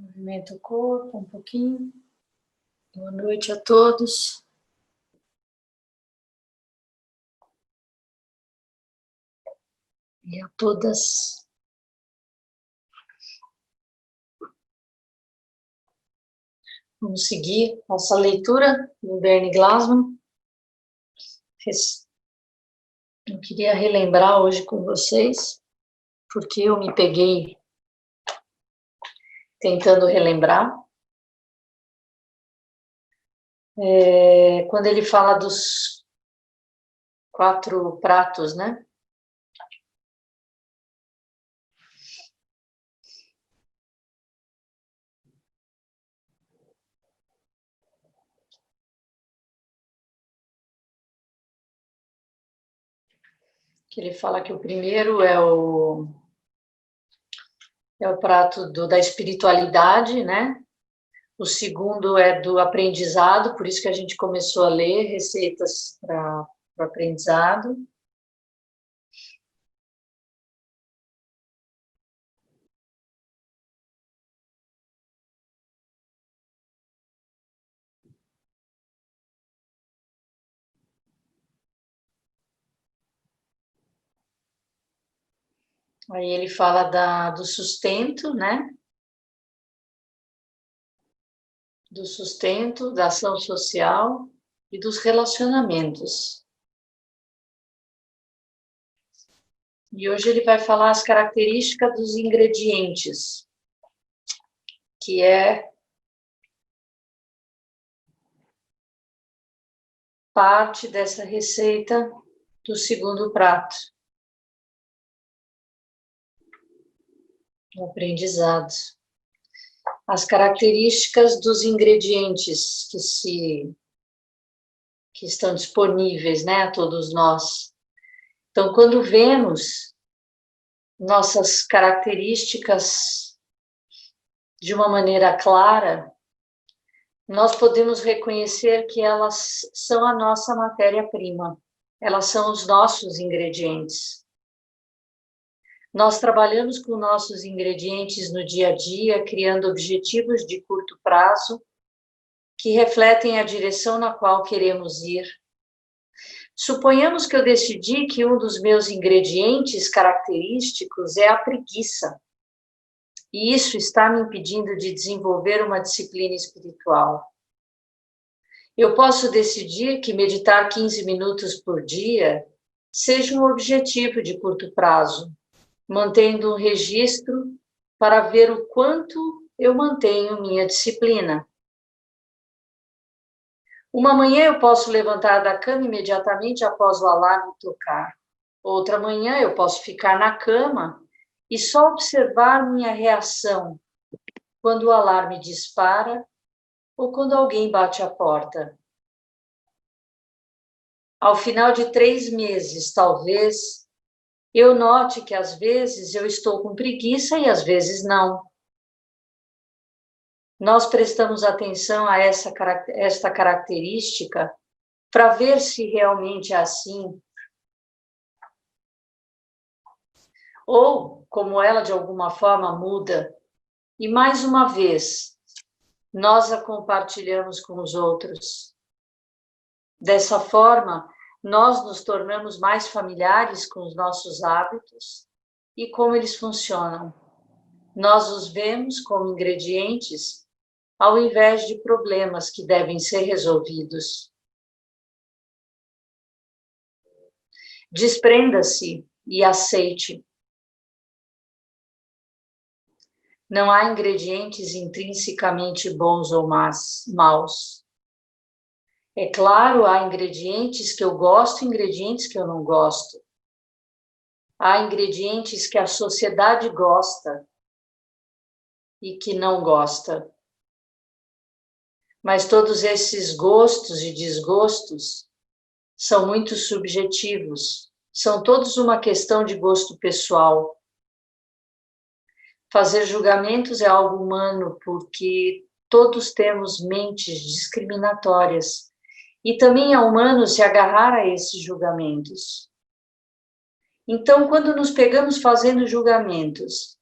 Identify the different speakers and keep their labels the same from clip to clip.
Speaker 1: Movimenta o corpo um pouquinho. Boa noite a todos. E a todas. Vamos seguir nossa leitura do Bernie Glassman. Eu queria relembrar hoje com vocês, porque eu me peguei tentando relembrar. Quando ele fala dos 4 pratos, né? Que ele fala que o primeiro é o prato da espiritualidade, né? O segundo é do aprendizado, por isso que a gente começou a ler receitas para o aprendizado. Aí ele fala do sustento, né? Do sustento, da ação social e dos relacionamentos. E hoje ele vai falar as características dos ingredientes, que é parte dessa receita do segundo prato, o aprendizado. As características dos ingredientes que estão disponíveis, né, a todos nós. Então, quando vemos nossas características de uma maneira clara, nós podemos reconhecer que elas são a nossa matéria-prima, elas são os nossos ingredientes. Nós trabalhamos com nossos ingredientes no dia a dia, criando objetivos de curto prazo que refletem a direção na qual queremos ir. Suponhamos que eu decidi que um dos meus ingredientes característicos é a preguiça, e isso está me impedindo de desenvolver uma disciplina espiritual. Eu posso decidir que meditar 15 minutos por dia seja um objetivo de curto prazo, mantendo um registro para ver o quanto eu mantenho minha disciplina. Uma manhã eu posso levantar da cama imediatamente após o alarme tocar. Outra manhã eu posso ficar na cama e só observar minha reação quando o alarme dispara ou quando alguém bate a porta. Ao final de 3 meses, talvez, eu note que às vezes eu estou com preguiça e às vezes não. Nós prestamos atenção a esta característica para ver se realmente é assim, ou como ela de alguma forma muda, e mais uma vez, nós a compartilhamos com os outros. Dessa forma, nós nos tornamos mais familiares com os nossos hábitos e como eles funcionam. Nós os vemos como ingredientes ao invés de problemas que devem ser resolvidos. Desprenda-se e aceite. Não há ingredientes intrinsecamente bons ou maus. É claro, há ingredientes que eu gosto e ingredientes que eu não gosto. Há ingredientes que a sociedade gosta e que não gosta. Mas todos esses gostos e desgostos são muito subjetivos. São todos uma questão de gosto pessoal. Fazer julgamentos é algo humano, porque todos temos mentes discriminatórias. E também é humano se agarrar a esses julgamentos. Então, quando nos pegamos fazendo julgamentos,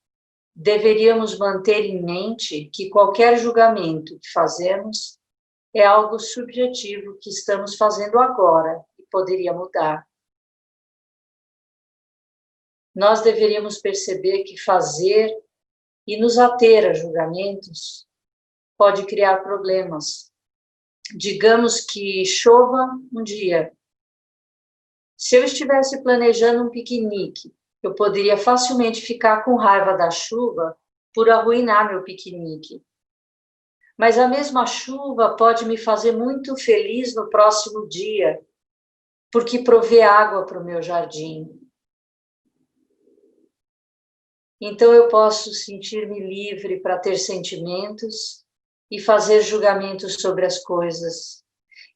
Speaker 1: deveríamos manter em mente que qualquer julgamento que fazemos é algo subjetivo que estamos fazendo agora e poderia mudar. Nós deveríamos perceber que fazer e nos ater a julgamentos pode criar problemas. Digamos que chova um dia. Se eu estivesse planejando um piquenique, eu poderia facilmente ficar com raiva da chuva por arruinar meu piquenique. Mas a mesma chuva pode me fazer muito feliz no próximo dia, porque provê água para o meu jardim. Então eu posso sentir-me livre para ter sentimentos e fazer julgamentos sobre as coisas.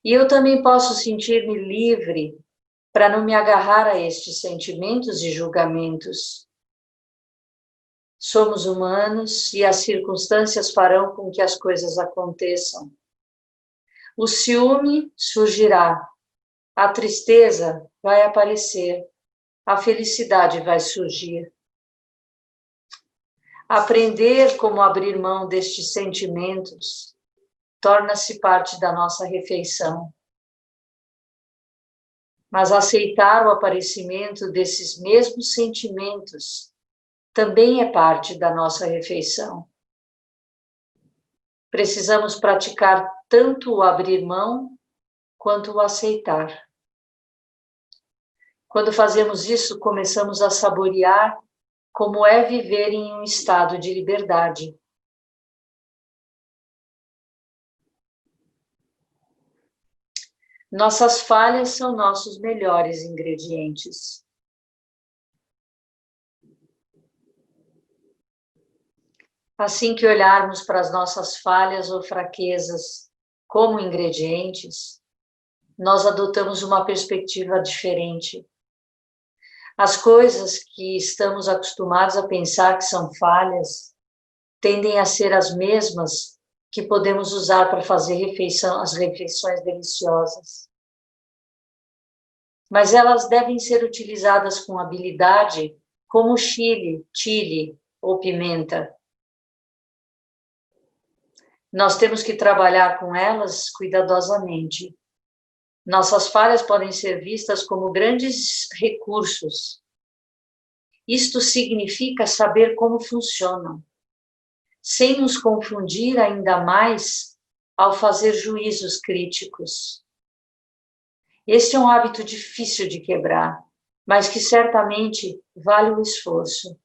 Speaker 1: E eu também posso sentir-me livre para não me agarrar a estes sentimentos e julgamentos. Somos humanos e as circunstâncias farão com que as coisas aconteçam. O ciúme surgirá, a tristeza vai aparecer, a felicidade vai surgir. Aprender como abrir mão destes sentimentos torna-se parte da nossa refeição. Mas aceitar o aparecimento desses mesmos sentimentos também é parte da nossa refeição. Precisamos praticar tanto o abrir mão quanto o aceitar. Quando fazemos isso, começamos a saborear como é viver em um estado de liberdade. Nossas falhas são nossos melhores ingredientes. Assim que olharmos para as nossas falhas ou fraquezas como ingredientes, nós adotamos uma perspectiva diferente. As coisas que estamos acostumados a pensar que são falhas tendem a ser as mesmas que podemos usar para fazer as refeições deliciosas. Mas elas devem ser utilizadas com habilidade, como chile ou pimenta. Nós temos que trabalhar com elas cuidadosamente. Nossas falhas podem ser vistas como grandes recursos. Isto significa saber como funcionam, sem nos confundir ainda mais ao fazer juízos críticos. Este é um hábito difícil de quebrar, mas que certamente vale o esforço.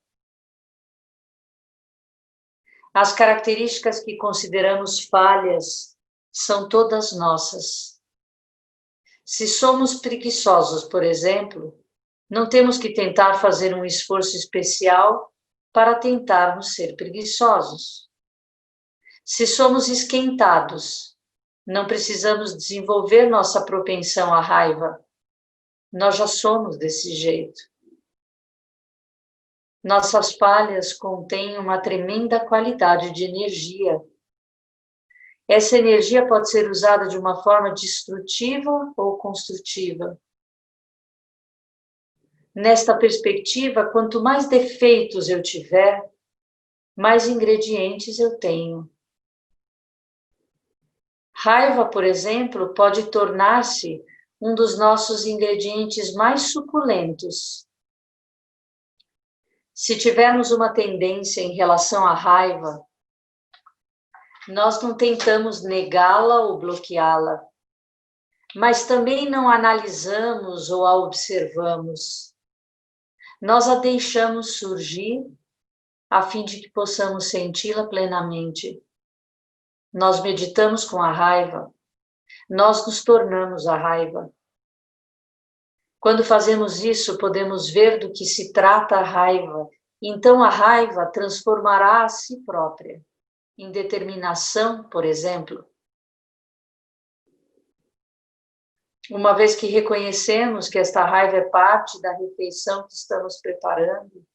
Speaker 1: As características que consideramos falhas são todas nossas. Se somos preguiçosos, por exemplo, não temos que tentar fazer um esforço especial para tentarmos ser preguiçosos. Se somos esquentados, não precisamos desenvolver nossa propensão à raiva. Nós já somos desse jeito. Nossas falhas contêm uma tremenda qualidade de energia. Essa energia pode ser usada de uma forma destrutiva ou construtiva. Nesta perspectiva, quanto mais defeitos eu tiver, mais ingredientes eu tenho. Raiva, por exemplo, pode tornar-se um dos nossos ingredientes mais suculentos. Se tivermos uma tendência em relação à raiva, nós não tentamos negá-la ou bloqueá-la, mas também não analisamos ou a observamos. Nós a deixamos surgir a fim de que possamos senti-la plenamente. Nós meditamos com a raiva, nós nos tornamos a raiva. Quando fazemos isso, podemos ver do que se trata a raiva. Então a raiva transformará a si própria em determinação, por exemplo. Uma vez que reconhecemos que esta raiva é parte da refeição que estamos preparando,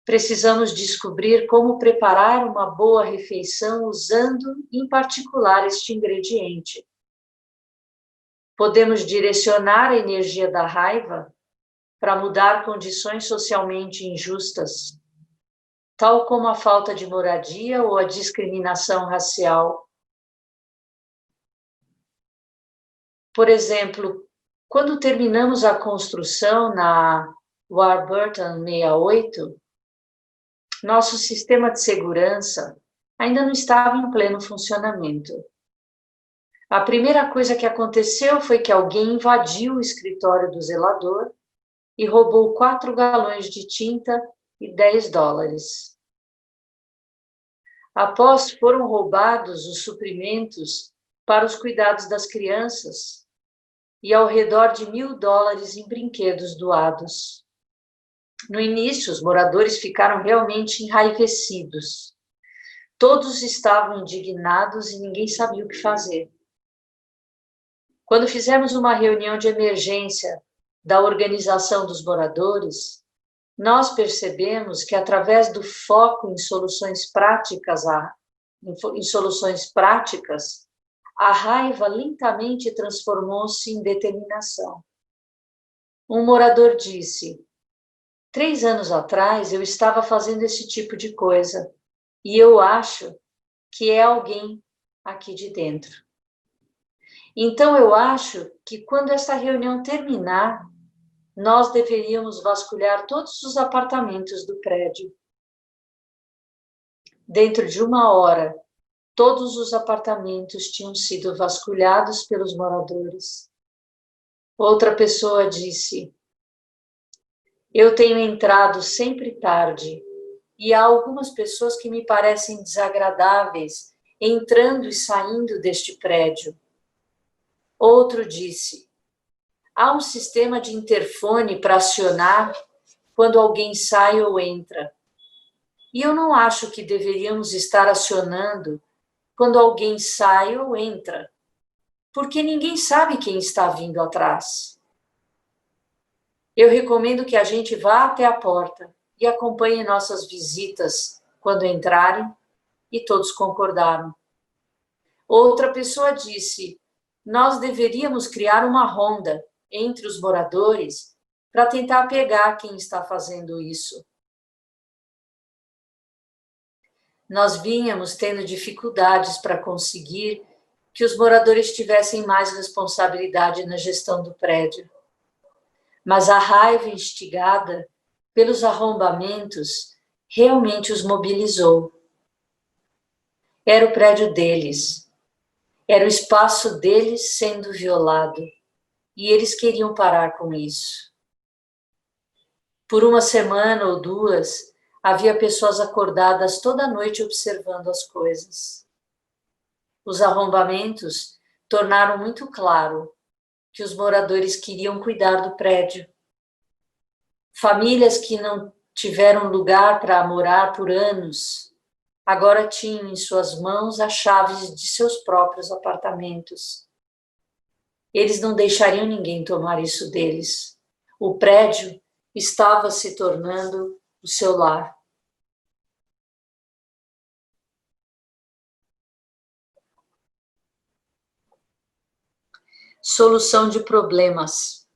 Speaker 1: precisamos descobrir como preparar uma boa refeição usando, em particular, este ingrediente. Podemos direcionar a energia da raiva para mudar condições socialmente injustas. tal como a falta de moradia ou a discriminação racial. Por exemplo, quando terminamos a construção na Warburton 68, nosso sistema de segurança ainda não estava em pleno funcionamento. A primeira coisa que aconteceu foi que alguém invadiu o escritório do zelador e roubou 4 galões de tinta e $10. Após foram roubados os suprimentos para os cuidados das crianças e ao redor de $1.000 em brinquedos doados. No início, os moradores ficaram realmente enraivecidos. Todos estavam indignados e ninguém sabia o que fazer. Quando fizemos uma reunião de emergência da organização dos moradores, nós percebemos que, através do foco em soluções práticas, a raiva lentamente transformou-se em determinação. Um morador disse: 3 anos atrás eu estava fazendo esse tipo de coisa e eu acho que é alguém aqui de dentro. Então eu acho que quando essa reunião terminar, nós deveríamos vasculhar todos os apartamentos do prédio. Dentro de 1 hora, todos os apartamentos tinham sido vasculhados pelos moradores. Outra pessoa disse: eu tenho entrado sempre tarde e há algumas pessoas que me parecem desagradáveis entrando e saindo deste prédio. Outro disse: há um sistema de interfone para acionar quando alguém sai ou entra. E eu não acho que deveríamos estar acionando quando alguém sai ou entra, porque ninguém sabe quem está vindo atrás. Eu recomendo que a gente vá até a porta e acompanhe nossas visitas quando entrarem, e todos concordaram. Outra pessoa disse: nós deveríamos criar uma ronda entre os moradores para tentar pegar quem está fazendo isso. Nós vínhamos tendo dificuldades para conseguir que os moradores tivessem mais responsabilidade na gestão do prédio. Mas a raiva instigada pelos arrombamentos realmente os mobilizou. Era o prédio deles, era o espaço deles sendo violado, e eles queriam parar com isso. Por 1 semana ou 2, havia pessoas acordadas toda noite observando as coisas. Os arrombamentos tornaram muito claro que os moradores queriam cuidar do prédio. Famílias que não tiveram lugar para morar por anos, agora tinham em suas mãos as chaves de seus próprios apartamentos. Eles não deixariam ninguém tomar isso deles. O prédio estava se tornando o seu lar. Solução de problemas.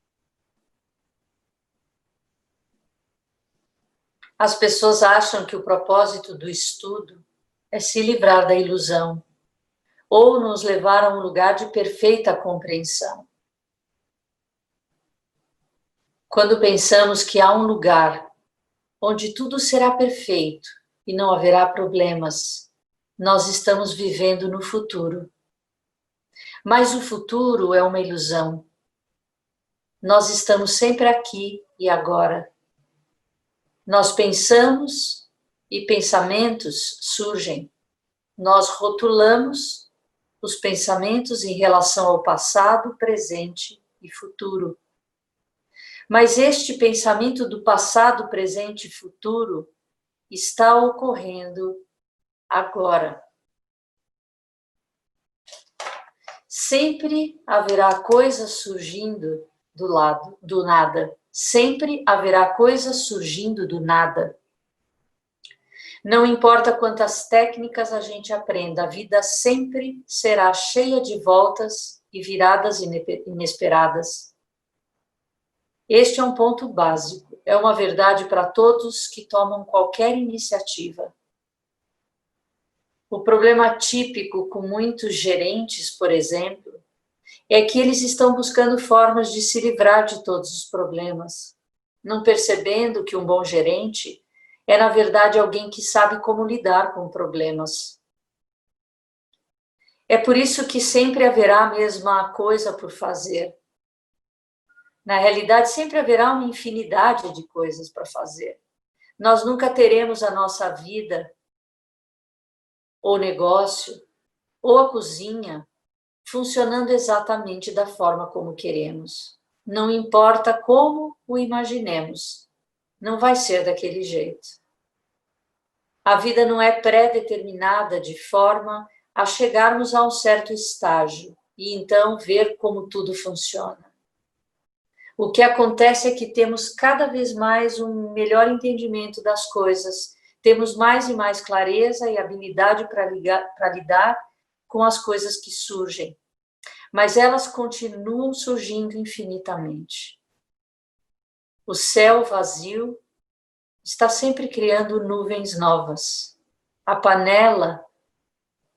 Speaker 1: As pessoas acham que o propósito do estudo é se livrar da ilusão ou nos levar a um lugar de perfeita compreensão. Quando pensamos que há um lugar onde tudo será perfeito e não haverá problemas, nós estamos vivendo no futuro. Mas o futuro é uma ilusão. Nós estamos sempre aqui e agora. Nós pensamos e pensamentos surgem. Nós rotulamos os pensamentos em relação ao passado, presente e futuro. Mas este pensamento do passado, presente e futuro está ocorrendo agora. Sempre haverá coisas surgindo do nada. Sempre haverá coisas surgindo do nada. Não importa quantas técnicas a gente aprenda, a vida sempre será cheia de voltas e viradas inesperadas. Este é um ponto básico, é uma verdade para todos que tomam qualquer iniciativa. O problema típico com muitos gerentes, por exemplo, é que eles estão buscando formas de se livrar de todos os problemas, não percebendo que um bom gerente é, na verdade, alguém que sabe como lidar com problemas. É por isso que sempre haverá a mesma coisa por fazer. Na realidade, sempre haverá uma infinidade de coisas para fazer. Nós nunca teremos a nossa vida, ou negócio, ou a cozinha, funcionando exatamente da forma como queremos. Não importa como o imaginemos, não vai ser daquele jeito. A vida não é pré-determinada de forma a chegarmos a um certo estágio e então ver como tudo funciona. O que acontece é que temos cada vez mais um melhor entendimento das coisas, temos mais e mais clareza e habilidade para lidar com as coisas que surgem, mas elas continuam surgindo infinitamente. O céu vazio está sempre criando nuvens novas. A panela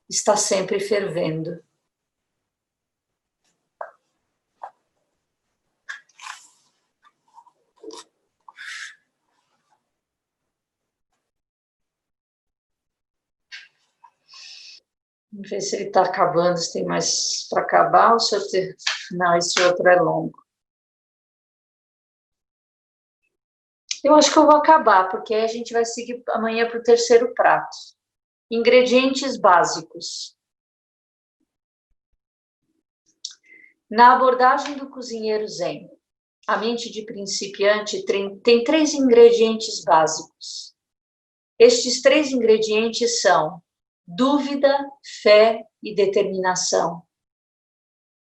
Speaker 1: está sempre fervendo. Vamos ver se ele está acabando, se tem mais para acabar, ou se eu ter... Não, esse outro é longo. Eu acho que eu vou acabar, porque aí a gente vai seguir amanhã para o terceiro prato. Ingredientes básicos. Na abordagem do cozinheiro zen, a mente de principiante tem 3 ingredientes básicos. Estes 3 ingredientes são dúvida, fé e determinação.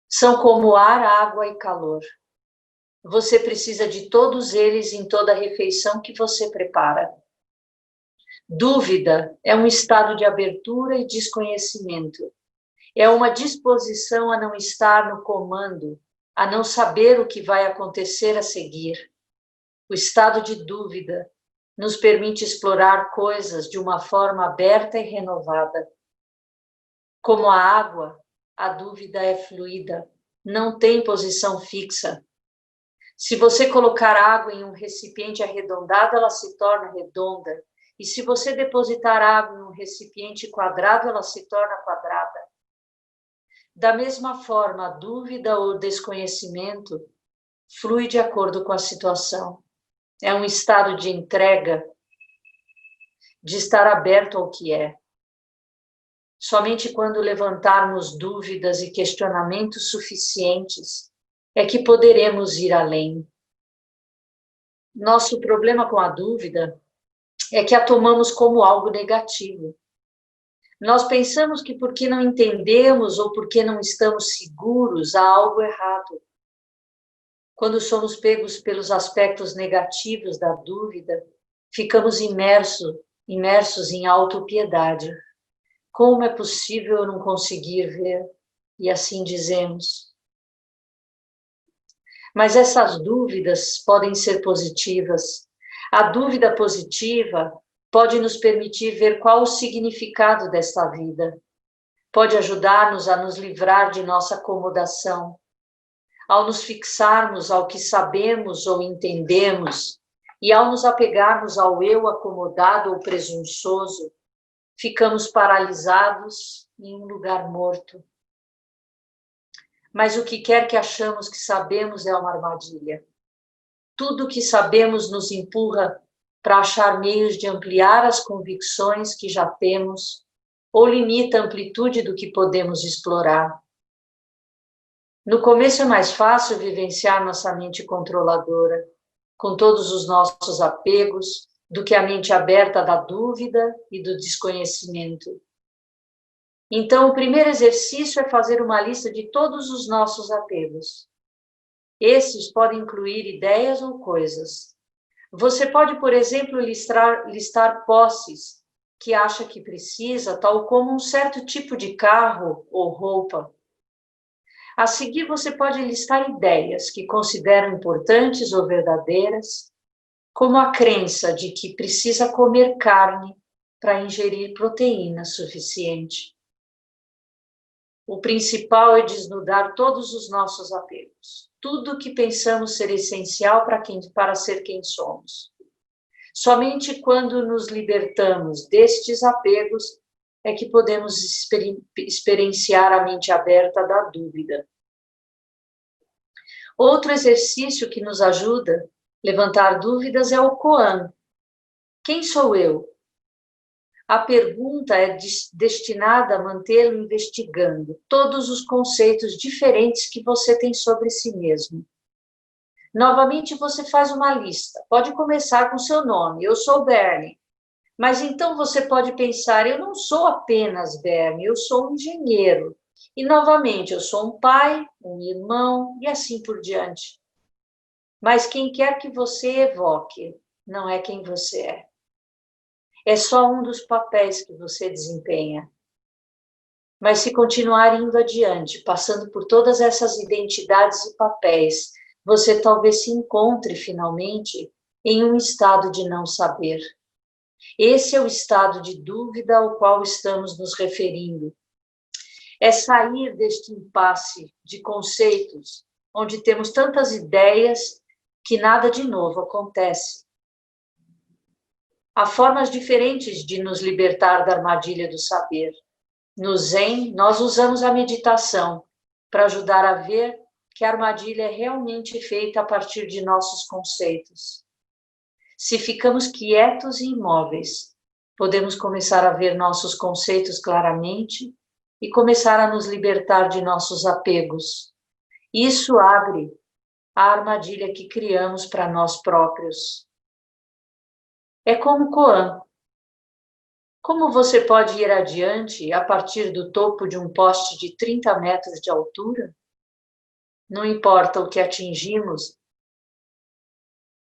Speaker 1: São como ar, água e calor. Você precisa de todos eles em toda refeição que você prepara. Dúvida é um estado de abertura e desconhecimento. É uma disposição a não estar no comando, a não saber o que vai acontecer a seguir. O estado de dúvida nos permite explorar coisas de uma forma aberta e renovada. Como a água, a dúvida é fluida, não tem posição fixa. Se você colocar água em um recipiente arredondado, ela se torna redonda. E se você depositar água em um recipiente quadrado, ela se torna quadrada. Da mesma forma, a dúvida ou desconhecimento flui de acordo com a situação. É um estado de entrega, de estar aberto ao que é. Somente quando levantarmos dúvidas e questionamentos suficientes é que poderemos ir além. Nosso problema com a dúvida é que a tomamos como algo negativo. Nós pensamos que porque não entendemos ou porque não estamos seguros, há algo errado. Quando somos pegos pelos aspectos negativos da dúvida, ficamos imersos em autopiedade. Como é possível eu não conseguir ver? E assim dizemos. Mas essas dúvidas podem ser positivas. A dúvida positiva pode nos permitir ver qual o significado desta vida. Pode ajudar-nos a nos livrar de nossa acomodação. Ao nos fixarmos ao que sabemos ou entendemos, e ao nos apegarmos ao eu acomodado ou presunçoso, ficamos paralisados em um lugar morto. Mas o que quer que achamos que sabemos é uma armadilha. Tudo o que sabemos nos empurra para achar meios de ampliar as convicções que já temos ou limita a amplitude do que podemos explorar. No começo é mais fácil vivenciar nossa mente controladora, com todos os nossos apegos, do que a mente aberta da dúvida e do desconhecimento. Então, o primeiro exercício é fazer uma lista de todos os nossos apegos. Esses podem incluir ideias ou coisas. Você pode, por exemplo, listar posses que acha que precisa, tal como um certo tipo de carro ou roupa. A seguir, você pode listar ideias que considera importantes ou verdadeiras, como a crença de que precisa comer carne para ingerir proteína suficiente. O principal é desnudar todos os nossos apegos, tudo que pensamos ser essencial para ser quem somos. Somente quando nos libertamos destes apegos é que podemos experienciar a mente aberta da dúvida. Outro exercício que nos ajuda a levantar dúvidas é o koan. Quem sou eu? A pergunta é destinada a mantê-lo investigando todos os conceitos diferentes que você tem sobre si mesmo. Novamente, você faz uma lista. Pode começar com seu nome. Eu sou Bernie. Mas então você pode pensar, eu não sou apenas Bernie, eu sou um engenheiro. E novamente, eu sou um pai, um irmão e assim por diante. Mas quem quer que você evoque, não é quem você é. É só um dos papéis que você desempenha. Mas se continuar indo adiante, passando por todas essas identidades e papéis, você talvez se encontre finalmente em um estado de não saber. Esse é o estado de dúvida ao qual estamos nos referindo. É sair deste impasse de conceitos, onde temos tantas ideias que nada de novo acontece. Há formas diferentes de nos libertar da armadilha do saber. No Zen, nós usamos a meditação para ajudar a ver que a armadilha é realmente feita a partir de nossos conceitos. Se ficamos quietos e imóveis, podemos começar a ver nossos conceitos claramente e começar a nos libertar de nossos apegos. Isso abre a armadilha que criamos para nós próprios. É como koan. Como você pode ir adiante a partir do topo de um poste de 30 metros de altura? Não importa o que atingimos,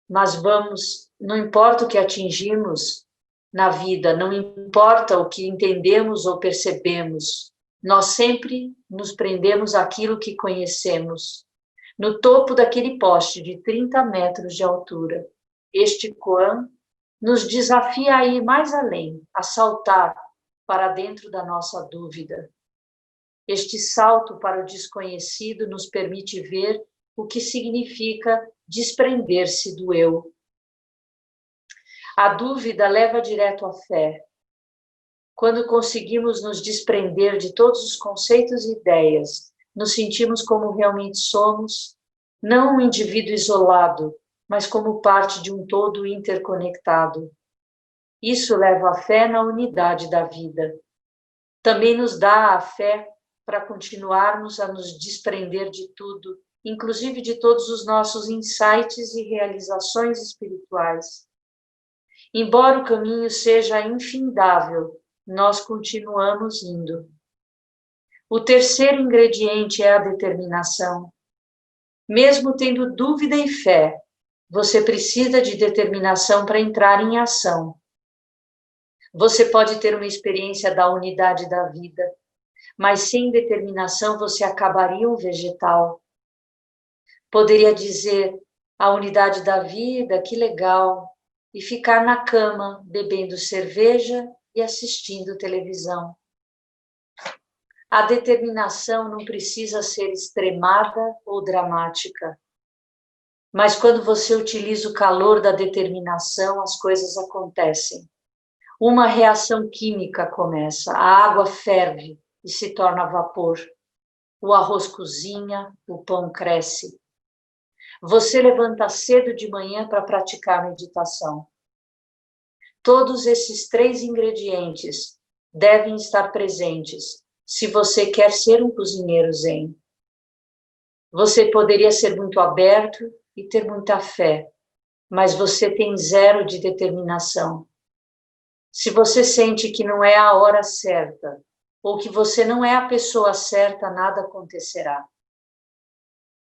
Speaker 1: não importa o que atingimos na vida, não importa o que entendemos ou percebemos, nós sempre nos prendemos àquilo que conhecemos. No topo daquele poste de 30 metros de altura, este koan nos desafia a ir mais além, a saltar para dentro da nossa dúvida. Este salto para o desconhecido nos permite ver o que significa desprender-se do eu. A dúvida leva direto à fé. Quando conseguimos nos desprender de todos os conceitos e ideias, nos sentimos como realmente somos, não um indivíduo isolado, mas como parte de um todo interconectado. Isso leva à fé na unidade da vida. Também nos dá a fé para continuarmos a nos desprender de tudo, inclusive de todos os nossos insights e realizações espirituais. Embora o caminho seja infindável, nós continuamos indo. O terceiro ingrediente é a determinação. Mesmo tendo dúvida e fé, você precisa de determinação para entrar em ação. Você pode ter uma experiência da unidade da vida, mas sem determinação você acabaria um vegetal. Poderia dizer, a unidade da vida, que legal, e ficar na cama, bebendo cerveja e assistindo televisão. A determinação não precisa ser extremada ou dramática, mas quando você utiliza o calor da determinação, as coisas acontecem. Uma reação química começa, a água ferve e se torna vapor. O arroz cozinha, o pão cresce. Você levanta cedo de manhã para praticar meditação. Todos esses 3 ingredientes devem estar presentes se você quer ser um cozinheiro zen. Você poderia ser muito aberto e ter muita fé, mas você tem 0 de determinação. Se você sente que não é a hora certa, ou que você não é a pessoa certa, nada acontecerá.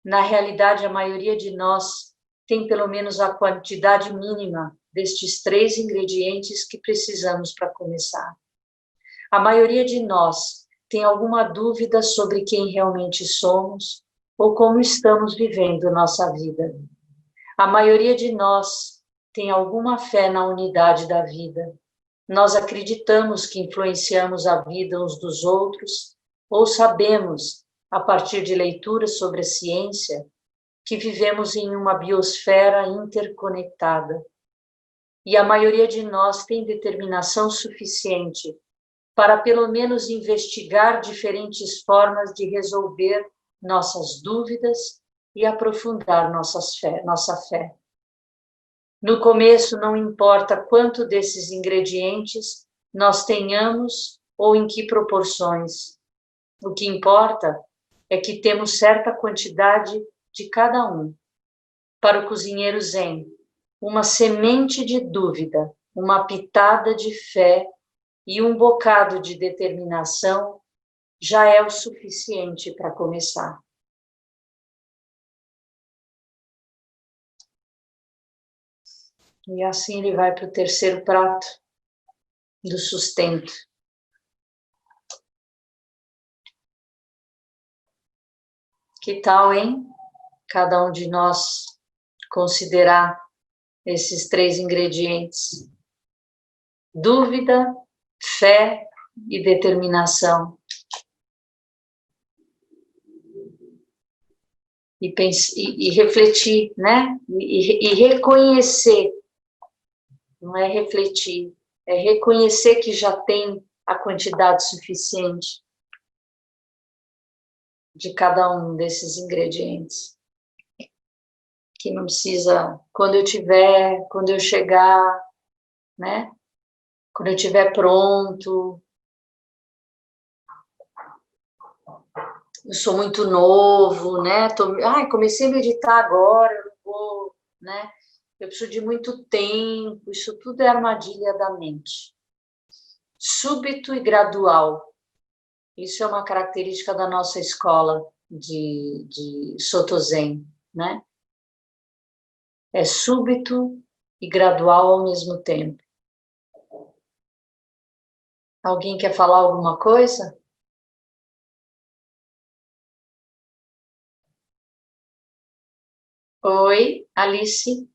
Speaker 1: Na realidade, a maioria de nós tem pelo menos a quantidade mínima destes 3 ingredientes que precisamos para começar. A maioria de nós tem alguma dúvida sobre quem realmente somos ou como estamos vivendo nossa vida. A maioria de nós tem alguma fé na unidade da vida. Nós acreditamos que influenciamos a vida uns dos outros, ou sabemos, a partir de leituras sobre a ciência, que vivemos em uma biosfera interconectada. E a maioria de nós tem determinação suficiente para, pelo menos, investigar diferentes formas de resolver nossas dúvidas e aprofundar nossa fé. No começo, não importa quanto desses ingredientes nós tenhamos ou em que proporções. O que importa é que temos certa quantidade de cada um. Para o cozinheiro zen, uma semente de dúvida, uma pitada de fé e um bocado de determinação já é o suficiente para começar. E assim ele vai para o terceiro prato do sustento. Que tal, hein? Cada um de nós considerar esses 3 ingredientes: dúvida, fé e determinação. E refletir, né? E reconhecer. Não é refletir, é reconhecer que já tem a quantidade suficiente de cada um desses ingredientes. Que não precisa, quando eu chegar, né? Quando eu estiver pronto, eu sou muito novo, né? Comecei a meditar agora, eu não vou, né? Eu preciso de muito tempo, isso tudo é armadilha da mente. Súbito e gradual. Isso é uma característica da nossa escola de Soto Zen, né? É súbito e gradual ao mesmo tempo. Alguém quer falar alguma coisa? Oi, Alice.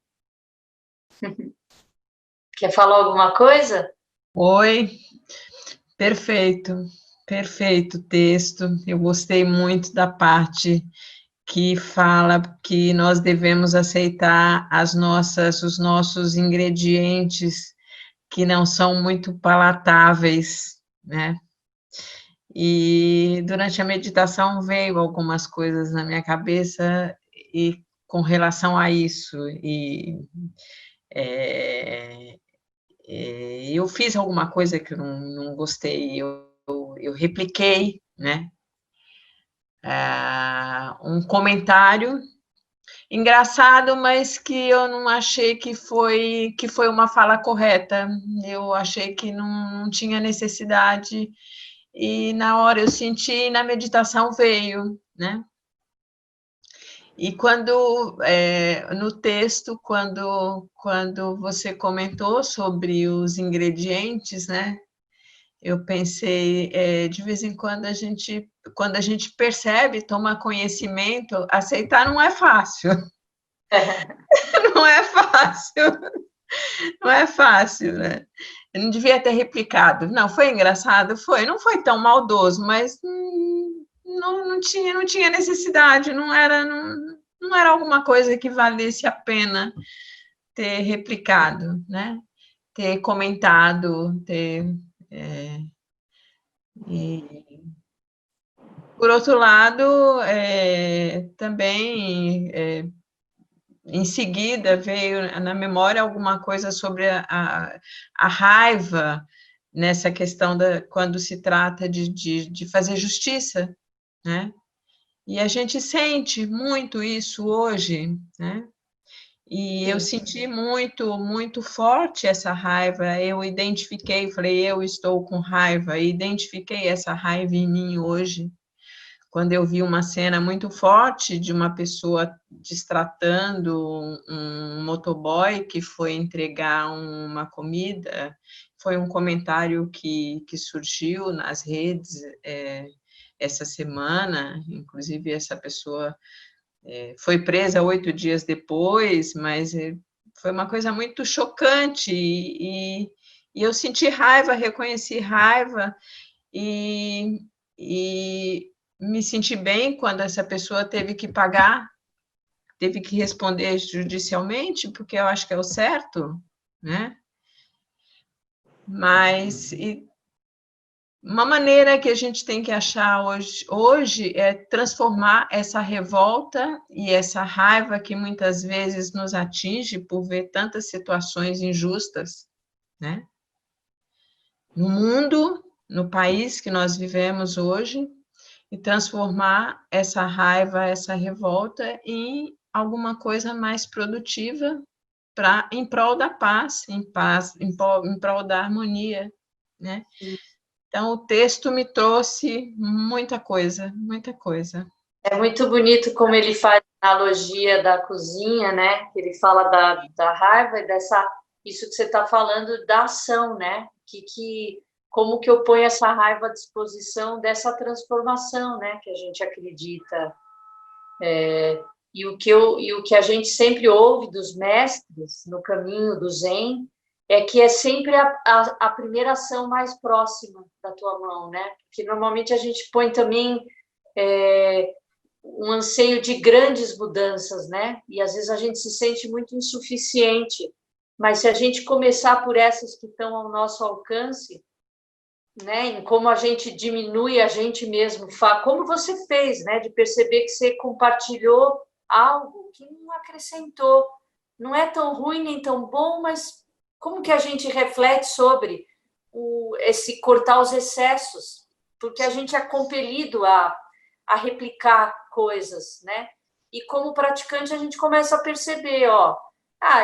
Speaker 1: Quer falar alguma coisa?
Speaker 2: Oi, perfeito, perfeito texto. Eu gostei muito da parte que fala que nós devemos aceitar os nossos ingredientes que não são muito palatáveis, né? E durante a meditação veio algumas coisas na minha cabeça e com relação a isso. É, eu fiz alguma coisa que eu não gostei, eu repliquei, né? Um comentário engraçado, mas que eu não achei que foi uma fala correta. Eu achei que não tinha necessidade, e na hora eu senti, e na meditação veio, né? E quando, no texto, quando você comentou sobre os ingredientes, né? Eu pensei, de vez em quando a gente percebe, toma conhecimento, aceitar não é fácil. Não é fácil, não é fácil, né? Eu não devia ter replicado. Não, foi engraçado? Foi. Não foi tão maldoso, mas não tinha necessidade, não era alguma coisa que valesse a pena ter replicado, né? Ter comentado, e, por outro lado, também, em seguida, veio na memória alguma coisa sobre a raiva nessa questão quando se trata de fazer justiça, né? E a gente sente muito isso hoje, né? E eu senti muito, muito forte essa raiva. Eu identifiquei, falei, eu estou com raiva, e identifiquei essa raiva em mim hoje, quando eu vi uma cena muito forte de uma pessoa destratando um motoboy que foi entregar uma comida. Foi um comentário que surgiu nas redes essa semana, inclusive essa pessoa foi presa 8 dias depois, mas Foi uma coisa muito chocante e eu senti raiva, reconheci raiva e me senti bem quando essa pessoa teve que pagar, teve que responder judicialmente, porque eu acho que é o certo, né? Mas uma maneira que a gente tem que achar hoje é transformar essa revolta e essa raiva que muitas vezes nos atinge por ver tantas situações injustas, né? No mundo, no país que nós vivemos hoje, e transformar essa raiva, essa revolta em alguma coisa mais produtiva em prol da paz, em prol da harmonia, né? Então, o texto me trouxe muita coisa, muita coisa.
Speaker 1: É muito bonito como ele faz a analogia da cozinha, né? Ele fala da raiva e isso que você está falando da ação, né? Como que eu ponho essa raiva à disposição dessa transformação, né? Que a gente acredita. E o que a gente sempre ouve dos mestres no caminho do Zen é sempre a primeira ação mais próxima da tua mão, né? Porque normalmente a gente põe também um anseio de grandes mudanças, né? E às vezes a gente se sente muito insuficiente. Mas se a gente começar por essas que estão ao nosso alcance, né? Em como a gente diminui a gente mesmo, como você fez, né? De perceber que você compartilhou algo que não acrescentou. Não é tão ruim nem tão bom, mas como que a gente reflete sobre esse cortar os excessos? Porque a gente é compelido a replicar coisas, né? E como praticante a gente começa a perceber, ó,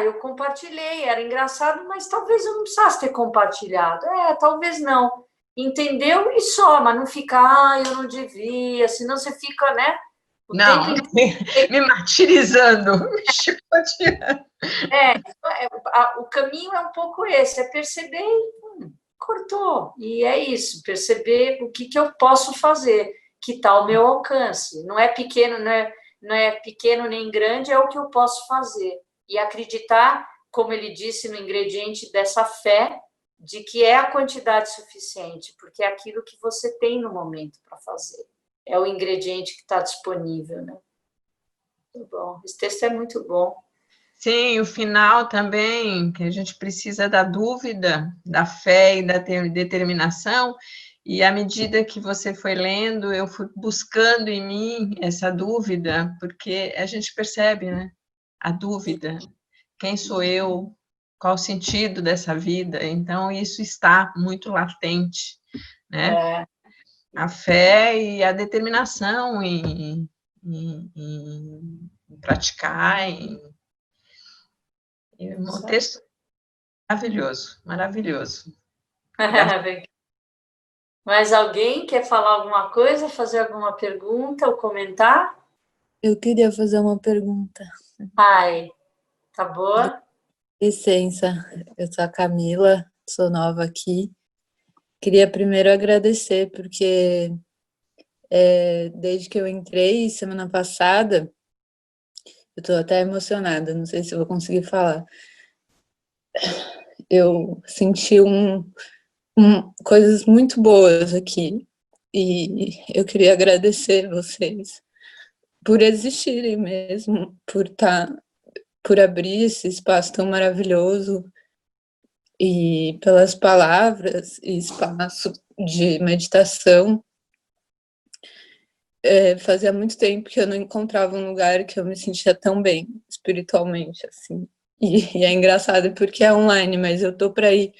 Speaker 1: eu compartilhei, era engraçado, mas talvez eu não precisasse ter compartilhado. Talvez não. Entendeu e só, mas não fica, eu não devia, senão você fica, né?
Speaker 2: Não, me martirizando, me chicoteando.
Speaker 1: O caminho é um pouco esse, é perceber cortou. E é isso, perceber o que eu posso fazer, que está ao meu alcance. Não é pequeno, não é pequeno nem grande, é o que eu posso fazer. E acreditar, como ele disse no ingrediente dessa fé, de que é a quantidade suficiente, porque é aquilo que você tem no momento para fazer. É o ingrediente que está disponível, né? Muito bom. Esse texto é muito bom.
Speaker 2: Sim, o final também, que a gente precisa da dúvida, da fé e da determinação, e à medida que você foi lendo, eu fui buscando em mim essa dúvida, porque a gente percebe, né? A dúvida, quem sou eu, qual o sentido dessa vida, então isso está muito latente, né? A fé e a determinação em praticar, um texto maravilhoso, maravilhoso.
Speaker 1: Mais alguém quer falar alguma coisa, fazer alguma pergunta ou comentar?
Speaker 3: Eu queria fazer uma pergunta.
Speaker 1: Ai, tá boa?
Speaker 3: Licença, eu sou a Camila, sou nova aqui. Queria primeiro agradecer, porque desde que eu entrei semana passada, eu estou até emocionada, não sei se eu vou conseguir falar. Eu senti coisas muito boas aqui, e eu queria agradecer vocês por existirem mesmo, por abrir esse espaço tão maravilhoso, e pelas palavras e espaço de meditação. Fazia muito tempo que eu não encontrava um lugar que eu me sentia tão bem, espiritualmente, assim. E é engraçado porque é online, mas eu tô para ir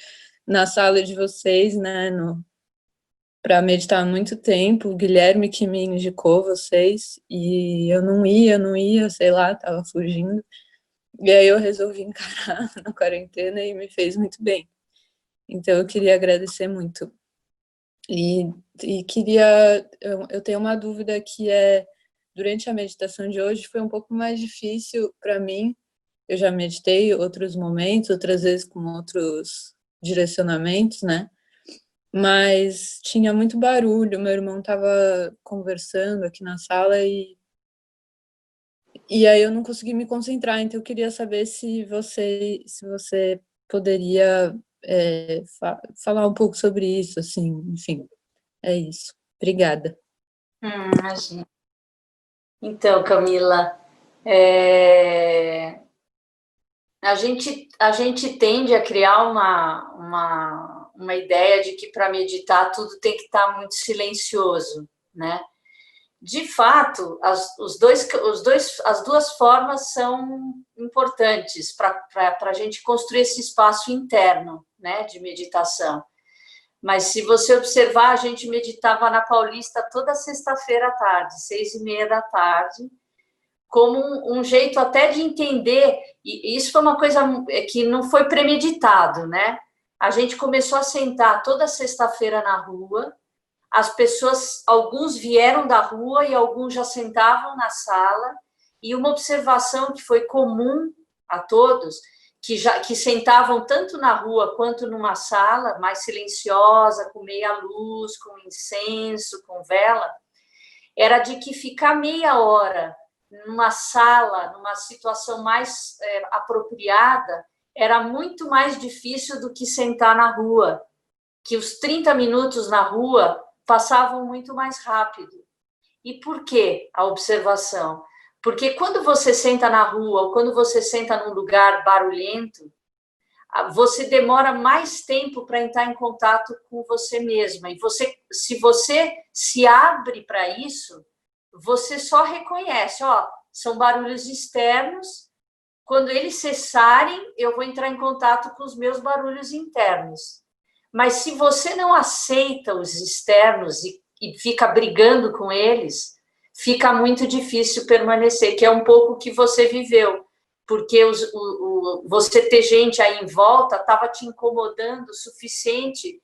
Speaker 3: na sala de vocês, né, para meditar há muito tempo. O Guilherme que me indicou vocês, e eu não ia, sei lá, tava fugindo. E aí eu resolvi encarar na quarentena e me fez muito bem. Então eu queria agradecer muito. E queria... Eu tenho uma dúvida que durante a meditação de hoje foi um pouco mais difícil para mim. Eu já meditei outros momentos, outras vezes com outros direcionamentos, né? Mas tinha muito barulho. Meu irmão estava conversando aqui na sala E aí eu não consegui me concentrar, então eu queria saber se você poderia falar um pouco sobre isso, assim, enfim, é isso. Obrigada.
Speaker 1: Imagina. Então, Camila, a gente tende a criar uma ideia de que para meditar tudo tem que estar muito silencioso, né? De fato, as duas formas são importantes para a gente construir esse espaço interno, né, de meditação. Mas se você observar, a gente meditava na Paulista toda sexta-feira à tarde, 6:30 da tarde, como um jeito até de entender, e isso foi uma coisa que não foi premeditado, né? A gente começou a sentar toda sexta-feira na rua, as pessoas, alguns vieram da rua e alguns já sentavam na sala, e uma observação que foi comum a todos, que sentavam tanto na rua quanto numa sala mais silenciosa, com meia luz, com incenso, com vela, era de que ficar meia hora numa sala, numa situação mais apropriada, era muito mais difícil do que sentar na rua, que os 30 minutos na rua passavam muito mais rápido. E por que a observação? Porque quando você senta na rua ou quando você senta num lugar barulhento, você demora mais tempo para entrar em contato com você mesma. E se você se abre para isso, você só reconhece, são barulhos externos, quando eles cessarem, eu vou entrar em contato com os meus barulhos internos. Mas se você não aceita os externos e fica brigando com eles, fica muito difícil permanecer, que é um pouco o que você viveu, porque você ter gente aí em volta estava te incomodando o suficiente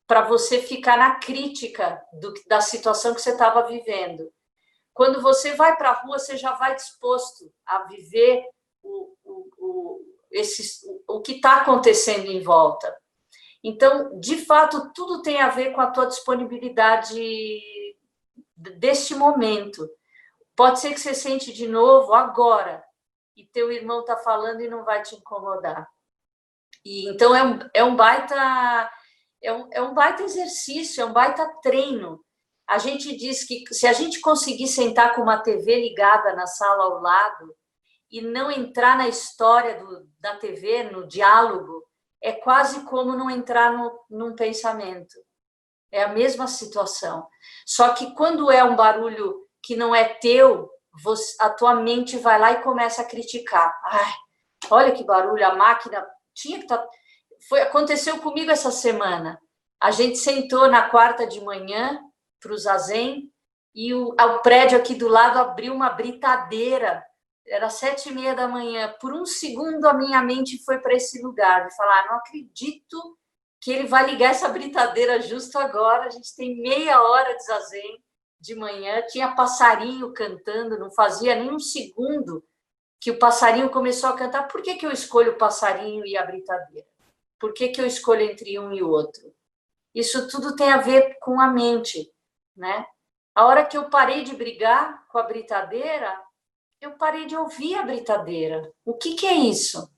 Speaker 1: para você ficar na crítica da situação que você estava vivendo. Quando você vai para a rua, você já vai disposto a viver o que está acontecendo em volta. Então, de fato, tudo tem a ver com a tua disponibilidade deste momento. Pode ser que você sente de novo agora, e teu irmão está falando e não vai te incomodar. E, então, é um baita exercício, é um baita treino. A gente diz que se a gente conseguir sentar com uma TV ligada na sala ao lado e não entrar na história da TV, no diálogo, é quase como não entrar num pensamento. É a mesma situação. Só que quando é um barulho que não é teu, a tua mente vai lá e começa a criticar. Ai, olha que barulho, a máquina tinha que estar... Aconteceu comigo essa semana. A gente sentou na quarta de manhã para o Zazen e o prédio aqui do lado abriu uma britadeira. Era 7:30 da manhã. Por um segundo, a minha mente foi para esse lugar. De falar, não acredito que ele vai ligar essa britadeira justo agora. A gente tem meia hora de Zazen de manhã. Tinha passarinho cantando, não fazia nem um segundo que o passarinho começou a cantar. Por que eu escolho o passarinho e a britadeira? Por que eu escolho entre um e o outro? Isso tudo tem a ver com a mente, né? A hora que eu parei de brigar com a britadeira, eu parei de ouvir a britadeira. O que é isso?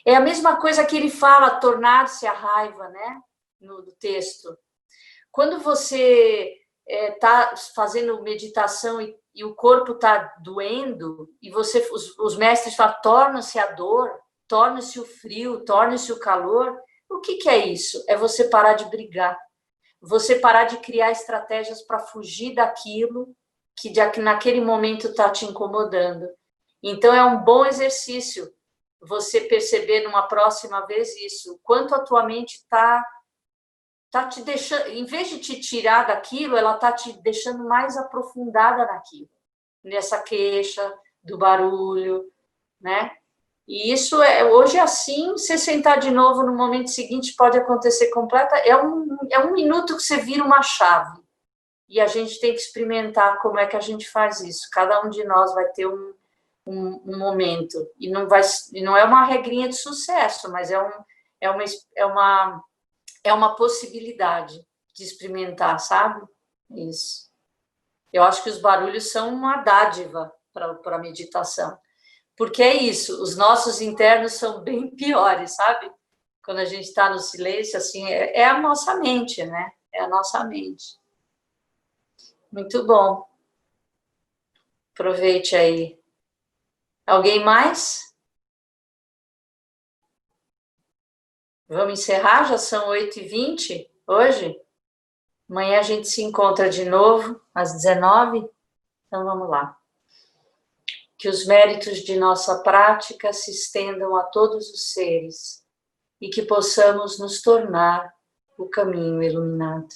Speaker 1: É a mesma coisa que ele fala, tornar-se a raiva, né? No texto. Quando você está fazendo meditação e o corpo está doendo, e os mestres falam, torna-se a dor, torna-se o frio, torna-se o calor. O que é isso? É você parar de brigar. Você parar de criar estratégias para fugir daquilo que naquele momento está te incomodando. Então, é um bom exercício você perceber numa próxima vez isso, quanto a tua mente está te deixando, em vez de te tirar daquilo, ela está te deixando mais aprofundada naquilo, nessa queixa do barulho, né? E isso hoje é assim, se sentar de novo no momento seguinte pode acontecer completa, é um minuto que você vira uma chave. E a gente tem que experimentar como é que a gente faz isso. Cada um de nós vai ter um momento. E não é uma regrinha de sucesso, mas é uma possibilidade de experimentar, sabe? Isso. Eu acho que os barulhos são uma dádiva para a meditação. Porque é isso, os nossos internos são bem piores, sabe? Quando a gente está no silêncio, assim, é a nossa mente, né? É a nossa mente. Muito bom. Aproveite aí. Alguém mais? Vamos encerrar? Já são 8h20 hoje? Amanhã a gente se encontra de novo, às 19h. Então, vamos lá. Que os méritos de nossa prática se estendam a todos os seres e que possamos nos tornar o caminho iluminado.